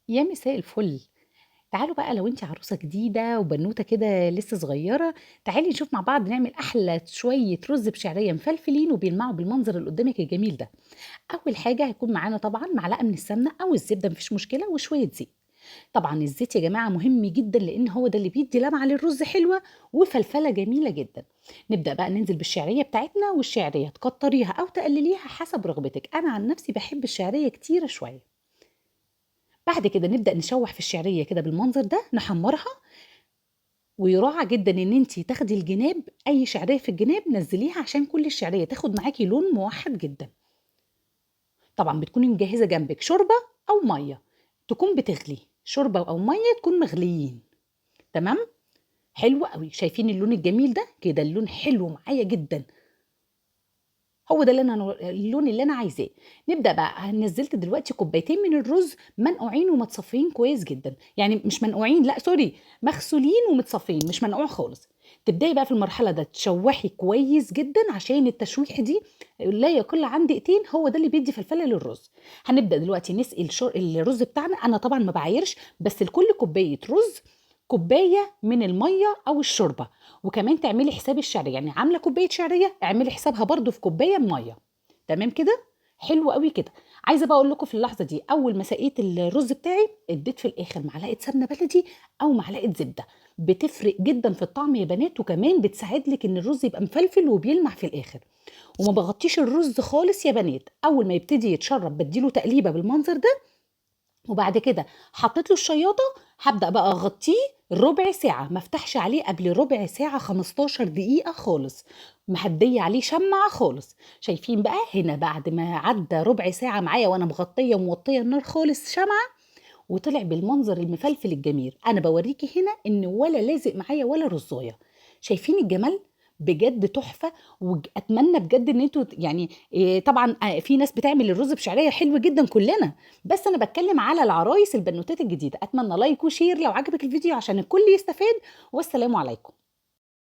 يا مساء الفل. تعالوا بقى لو انت عروسة جديدة وبنوتة كده لسه صغيرة، تعالي نشوف مع بعض نعمل أحلى شوية رز بشعرية مفلفلين وبيلمعوا بالمنظر اللي قدامك الجميل ده. أول حاجة هيكون معانا طبعا معلقة من السمنة أو الزبدة، مفيش مشكلة، وشوية زيت. طبعا الزيت يا جماعة مهم جدا لأن هو ده اللي بيدي لمعة للرز حلوة وفلفلة جميلة جدا. نبدأ بقى ننزل بالشعرية بتاعتنا، والشعرية تكتريها أو تقلليها حسب رغبتك. أنا عن نفسي بحب الشعرية كتيرة شوية. بعد كده نبدأ نشوح في الشعرية كده بالمنظر ده، نحمرها. ويراعى جدا ان انت تاخدي الجناب، اي شعرية في الجناب نزليها عشان كل الشعرية تاخد معاكي لون موحد جدا. طبعا بتكوني مجهزة جنبك شوربة او مية تكون بتغلي، شوربة او مية تكون مغليين. تمام. حلو قوي، شايفين اللون الجميل ده كده؟ اللون حلو معايا جدا. هو ده اللون اللي انا عايزاه. نبدا بقى، نزلت دلوقتي كوبايتين من الرز منقوعين ومتصفين كويس جدا، يعني مش منقوعين، لا سوري، مغسولين ومتصفين، مش منقوع خالص. تبداي بقى في المرحله ده تشوحي كويس جدا، عشان التشويح دي لا يقل عن دقيقتين، هو ده اللي بيدي فلفله للرز. هنبدا دلوقتي نسقي الرز بتاعنا. انا طبعا ما بعايرش، بس لكل كوبايه رز كوبايه من الميه او الشوربه. وكمان تعملي حساب الشعريه، يعني عامله كوبايه شعريه اعملي حسابها برضو في كوبايه ميه. تمام كده. حلو قوي كده. عايزه بقى اقول لكم في اللحظه دي، اول ما سقيت الرز بتاعي اديت في الاخر معلقه سمنه بلدي او معلقه زبده. بتفرق جدا في الطعم يا بنات، وكمان بتساعد لك ان الرز يبقى مفلفل وبيلمع في الاخر. وما بغطيش الرز خالص يا بنات، اول ما يبتدي يتشرب بديله تقليبه بالمنظر ده. وبعد كده حطيت له الشياطه. هبدا بقى اغطيه ربع ساعه، ما افتحش عليه قبل ربع ساعه، 15 دقيقه خالص. مهديه عليه شمعه خالص. شايفين بقى هنا بعد ما عدى ربع ساعه معايا وانا مغطيه وموطيه النار خالص شمعه، وطلع بالمنظر المفلفل الجميل. انا بوريكي هنا ان ولا لازق معايا ولا رزايه. شايفين الجمال؟ بجد تحفه. واتمنى بجد ان انتوا يعني طبعا في ناس بتعمل الرز بشعريه حلو جدا كلنا، بس انا بتكلم على العرايس البنوتات الجديده. اتمنى لايك وشير لو عجبك الفيديو عشان الكل يستفاد. والسلام عليكم.